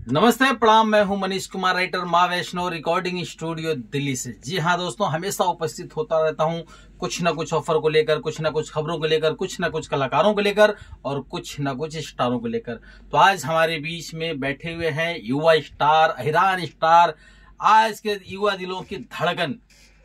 नमस्ते प्रणाम, मैं हूं मनीष कुमार, राइटर, माँ वैष्णो रिकॉर्डिंग स्टूडियो दिल्ली से। जी हां दोस्तों, हमेशा उपस्थित होता रहता हूं कुछ न कुछ ऑफर को लेकर, कुछ न कुछ खबरों को लेकर, कुछ न कुछ कलाकारों को लेकर और कुछ न कुछ स्टारों को लेकर। तो आज हमारे बीच में बैठे हुए हैं युवा स्टार, अहिरान स्टार, आज के युवा दिलों की धड़कन,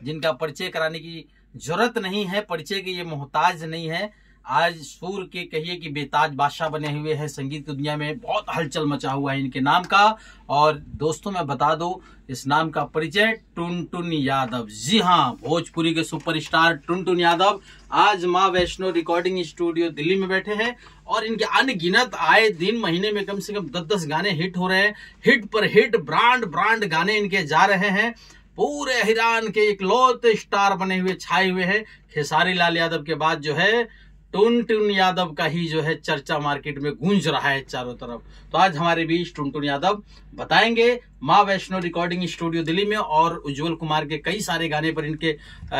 जिनका परिचय कराने की जरूरत नहीं है, परिचय के ये मोहताज नहीं है। आज सूर के कहिए कि बेताज बादशाह बने हुए हैं। संगीत की दुनिया में बहुत हलचल मचा हुआ है इनके नाम का। और दोस्तों मैं बता दूं इस नाम का परिचय, टुनटुन यादव। जी हां, भोजपुरी के सुपरस्टार टुनटुन यादव आज माँ वैष्णो रिकॉर्डिंग स्टूडियो दिल्ली में बैठे हैं और इनके अनगिनत आए दिन महीने में कम से कम 10-10 गाने हिट हो रहे हैं। हिट पर हिट, ब्रांड गाने इनके जा रहे हैं। पूरे अहिरान के इकलौते स्टार बने हुए छाए हुए हैं। खेसारी लाल यादव के बाद जो है टुनटुन यादव का ही जो है चर्चा मार्केट में गूंज रहा है चारों तरफ। तो आज हमारे बीच टुनटुन यादव बताएंगे माँ वैष्णो रिकॉर्डिंग स्टूडियो दिल्ली में और उज्जवल कुमार के कई सारे गाने पर, इनके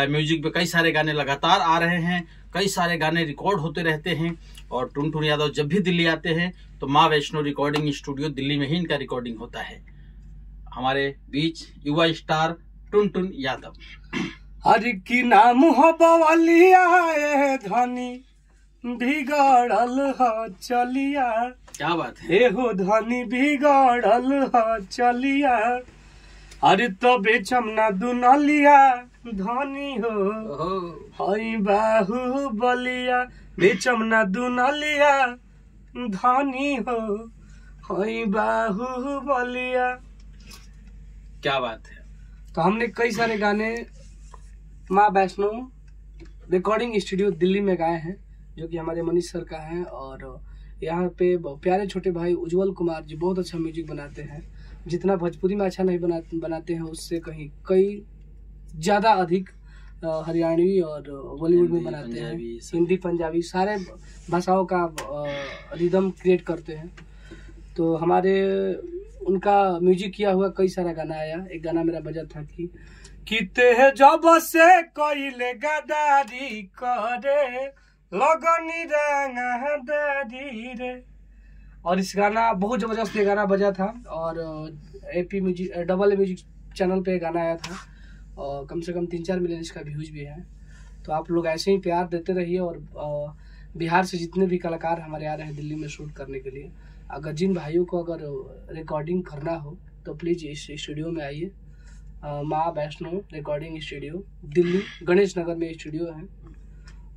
म्यूजिक पे कई सारे गाने लगातार आ रहे हैं, कई सारे गाने रिकॉर्ड होते रहते हैं। और टुनटुन यादव जब भी दिल्ली आते हैं तो माँ वैष्णो रिकॉर्डिंग स्टूडियो दिल्ली में ही इनका रिकॉर्डिंग होता है। हमारे बीच युवा स्टार टुनटुन यादव। हरि की नाम हो बवलिया धनी बिगड़ल ह चलिया। क्या बात है, हे हो धनी बिगड़ल ह चलिया। अरे तो बेचम ना दुनलिया धनी हो हई बाहु बलिया। बेचम ना दुनलिया धनी हो हई बाहु बलिया। क्या बात है। तो हमने कई सारे गाने माँ वैष्णो रिकॉर्डिंग स्टूडियो दिल्ली में गाए हैं, जो कि हमारे मनीष सर का है। और यहाँ पे प्यारे छोटे भाई उज्जवल कुमार जी बहुत अच्छा म्यूजिक बनाते हैं। जितना भोजपुरी में अच्छा नहीं बनाते हैं, उससे कई ज़्यादा अधिक हरियाणवी और बॉलीवुड में बनाते हैं। हिंदी, पंजाबी, सारे भाषाओं का रिदम क्रिएट करते हैं। तो हमारे उनका म्यूजिक किया हुआ कई सारा गाना आया। एक गाना मेरा बजा था कि ते जब से कइले गदारी करे लगनी रंगदारी रे। और इस गाना बहुत जबरदस्त ये गाना बजा था और AP music double music channel पे गाना आया था और कम से कम 3-4 मिलियन इसका व्यूज भी है। तो आप लोग ऐसे ही प्यार देते रहिए। और बिहार से जितने भी कलाकार हमारे आ रहे हैं दिल्ली में शूट करने के लिए, अगर जिन भाइयों को अगर रिकॉर्डिंग करना हो तो प्लीज़ इस स्टूडियो में आइए। माँ वैष्णो रिकॉर्डिंग स्टूडियो दिल्ली, गणेश नगर में स्टूडियो है।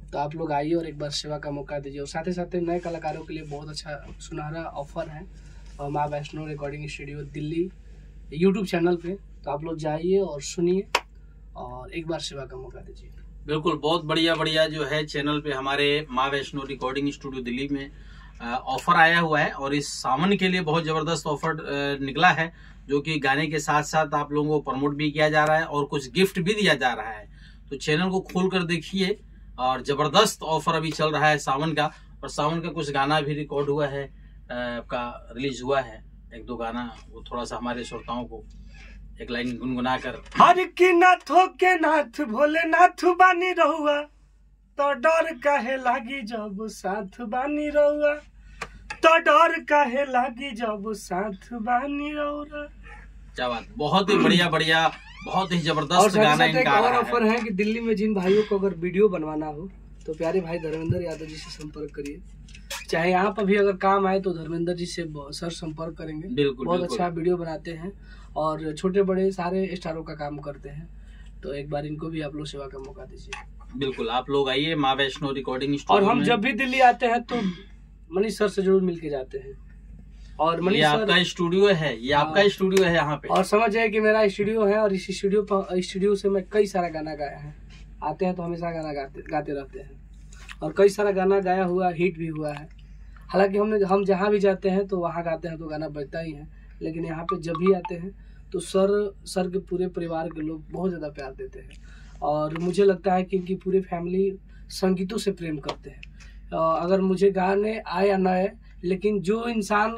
तो आप लोग आइए और एक बार सेवा का मौका दीजिए। और साथ ही साथ नए कलाकारों के लिए बहुत अच्छा सुनहरा ऑफर है और माँ Vaishno recording studio Delhi YouTube channel पे। तो आप लोग जाइए और सुनिए और एक बार सेवा का मौका दीजिए। बिल्कुल, बहुत बढ़िया जो है चैनल पे हमारे माँ वैष्णो रिकॉर्डिंग स्टूडियो दिल्ली में ऑफर आया हुआ है। और इस सावन के लिए बहुत जबरदस्त ऑफर निकला है, जो कि गाने के साथ साथ आप लोगों को प्रमोट भी किया जा रहा है और कुछ गिफ्ट भी दिया जा रहा है। तो चैनल को खोल कर देखिए और जबरदस्त ऑफर अभी चल रहा है सावन का। और सावन का कुछ गाना भी रिकॉर्ड हुआ है, आपका रिलीज हुआ है 1-2 गाना। वो थोड़ा सा हमारे श्रोताओं को एक लाइन गुनगुना कर। हर की नाथों के नाथ भोले नाथ बानी रहुआ, तो डर काहे लागी जब साथ बानी रहुआ। तो डर काहे लागी जब साथ बानी रहुआ। क्या बात, बहुत ही बढ़िया बहुत ही जबरदस्त गाना इनका आ रहा है। ऑफर है कि दिल्ली में जिन भाइयों को अगर वीडियो बनवाना हो तो प्यारे भाई धर्मेंद्र यादव जी से संपर्क करिए। चाहे यहाँ पर भी अगर काम आए तो धर्मेंद्र जी से सर संपर्क करेंगे। बिल्कुल, बहुत अच्छा वीडियो बनाते हैं और छोटे बड़े सारे स्टारों का काम करते हैं। तो एक बार इनको भी आप लोग सेवा का मौका दीजिए। बिल्कुल, आप लोग आइए माँ वैष्णो रिकॉर्डिंग स्टूडियो। और हम जब भी दिल्ली आते हैं तो मनीष सर से जरूर मिल के जाते हैं। और मनीष सर, आपका स्टूडियो है, ये आपका स्टूडियो है यहाँ पे। और समझ जाए कि मेरा स्टूडियो है और इस स्टूडियो से मैं कई सारा गाना गाया है। आते हैं तो हमेशा गाना गाते रहते हैं और कई सारा गाना गाया हुआ, हिट भी हुआ है। हालांकि हम जहाँ भी जाते हैं तो वहाँ गाते हैं तो गाना बजता ही है, लेकिन यहाँ पे जब भी आते हैं तो सर के पूरे परिवार के लोग बहुत ज़्यादा प्यार देते हैं। और मुझे लगता है कि इनकी पूरी फैमिली संगीतों से प्रेम करते हैं। अगर मुझे गाने आए या ना आए, लेकिन जो इंसान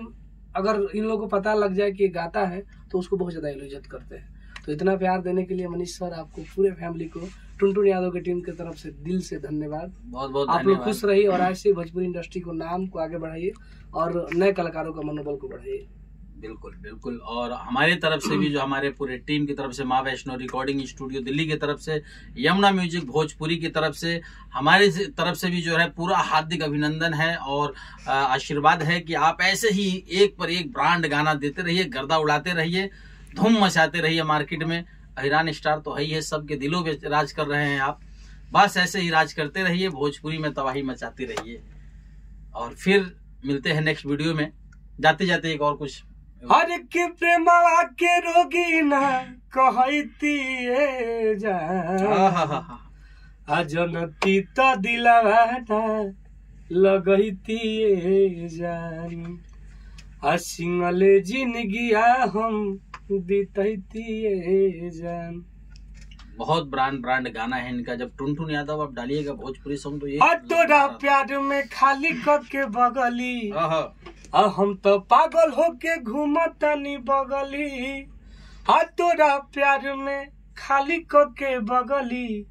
अगर इन लोगों को पता लग जाए कि गाता है तो उसको बहुत ज़्यादा इज्जत करते हैं। तो इतना प्यार देने के लिए मनीष सर, आपको पूरे फैमिली को टुनटुन यादव की टीम की तरफ से दिल से धन्यवाद। बहुत बहुत आप लोग खुश रहिए और ऐसे भोजपुरी इंडस्ट्री को नाम को आगे बढ़ाइए और नए कलाकारों का मनोबल को बढ़ाइए। बिल्कुल बिल्कुल। और हमारे तरफ से भी, जो हमारे पूरे टीम की तरफ से, माँ वैष्णो रिकॉर्डिंग स्टूडियो दिल्ली की तरफ से, यमुना म्यूजिक भोजपुरी की तरफ से, हमारे तरफ से भी जो है पूरा हार्दिक अभिनंदन है और आशीर्वाद है कि आप ऐसे ही एक पर एक ब्रांड गाना देते रहिए, गर्दा उड़ाते रहिए, धूम मचाते रहिए मार्केट में। अहिरान स्टार तो है ही है, सबके दिलों में राज कर रहे हैं आप, बस ऐसे ही राज करते रहिए, भोजपुरी में तबाही मचाते रहिए। और फिर मिलते हैं नेक्स्ट वीडियो में। जाते जाते एक और कुछ, हर के प्रेमवा के रोगी ना कहती जनती तो दिलवा लगती जान, सिंगले जिंदगिया हम बीतती जान। बहुत ब्रांड गाना है इनका। जब टुनटुन यादव आप डालिएगा भोजपुरी सॉन्ग तो ये तोरा प्यार में खाली के बगली, हम तो पागल होके घूमतनी बगली। तोरा प्यार में खाली के बगली,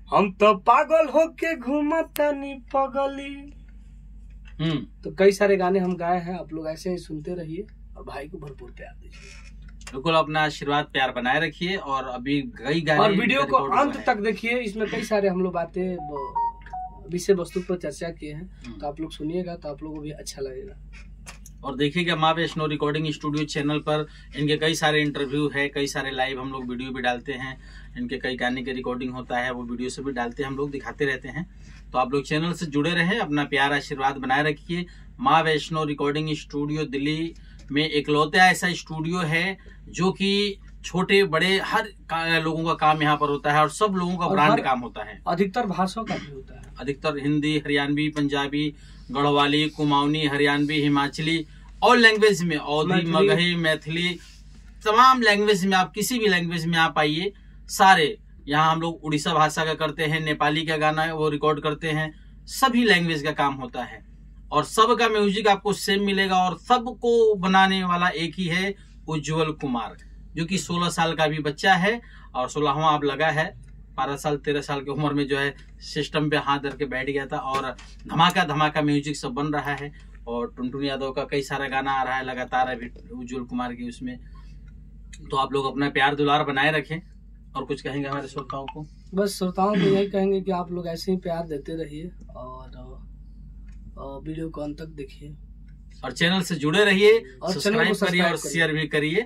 हम तो पागल होके घूमतनी बगली। तो कई सारे गाने हम गाए हैं, आप लोग ऐसे ही सुनते रहिए और भाई को भरपूर प्यार दीजिए। बिल्कुल, अपना आशीर्वाद प्यार बनाए रखिए। और अभी कई गाने, और वीडियो को अंत तक देखिए, इसमें कई सारे हम लोग बातें विषय वस्तु पर चर्चा किए हैं, तो आप लोग सुनिएगा तो आप लोगों को भी अच्छा लगेगा। और देखिएगा माँ वैष्णो रिकॉर्डिंग स्टूडियो चैनल पर इनके कई सारे इंटरव्यू है, कई सारे लाइव हम लोग वीडियो भी डालते हैं। इनके कई गाने के रिकॉर्डिंग होता है, वो वीडियो से भी डालते हैं, हम लोग दिखाते रहते हैं। तो आप लोग चैनल से जुड़े रहे, अपना प्यार आशीर्वाद बनाए रखिए। माँ वैष्णो रिकॉर्डिंग स्टूडियो दिल्ली में इकलौता ऐसा स्टूडियो है जो कि छोटे बड़े हर लोगों का काम यहाँ पर होता है और सब लोगों का ब्रांड काम होता है। अधिकतर भाषाओं का भी होता है, अधिकतर हिंदी, हरियाणवी, पंजाबी, गढ़वाली, कुमाऊनी, हरियाणवी, हिमाचली, और लैंग्वेज में औधी, मगही, मैथिली, तमाम लैंग्वेज में, आप किसी भी लैंग्वेज में आप आइए, सारे यहाँ हम लोग उड़ीसा भाषा का करते हैं, नेपाली का गाना है वो रिकॉर्ड करते हैं, सभी लैंग्वेज का काम होता है और सबका म्यूजिक आपको सेम मिलेगा। और सबको बनाने वाला एक ही है, उज्जवल कुमार, जो कि 16 साल का भी बच्चा है और 16वां अब लगा है। 12 साल 13 साल की उम्र में जो है सिस्टम पे हाथ धर के बैठ गया था और धमाका धमाका म्यूजिक सब बन रहा है। और टुनटुन यादव का कई सारा गाना आ रहा है लगातार अभी उज्जवल कुमार की उसमें। तो आप लोग अपना प्यार दुलार बनाए रखें। और कुछ कहेंगे हमारे श्रोताओं को? बस श्रोताओं को यही कहेंगे कि आप लोग ऐसे ही प्यार देते रहिए और वीडियो को अंत तक देखिए और चैनल से जुड़े रहिए, सब्सक्राइब करिए और शेयर भी करिए,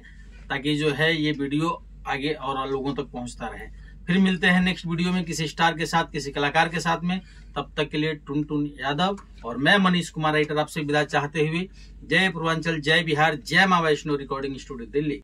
ताकि जो है ये वीडियो आगे और लोगों तक पहुंचता रहे। फिर मिलते हैं नेक्स्ट वीडियो में किसी स्टार के साथ, किसी कलाकार के साथ में। तब तक के लिए टुनटुन यादव और मैं मनीष कुमार राइटर आपसे विदा चाहते हुए, जय पूर्वांचल, जय बिहार, जय माँ वैष्णो रिकॉर्डिंग स्टूडियो दिल्ली।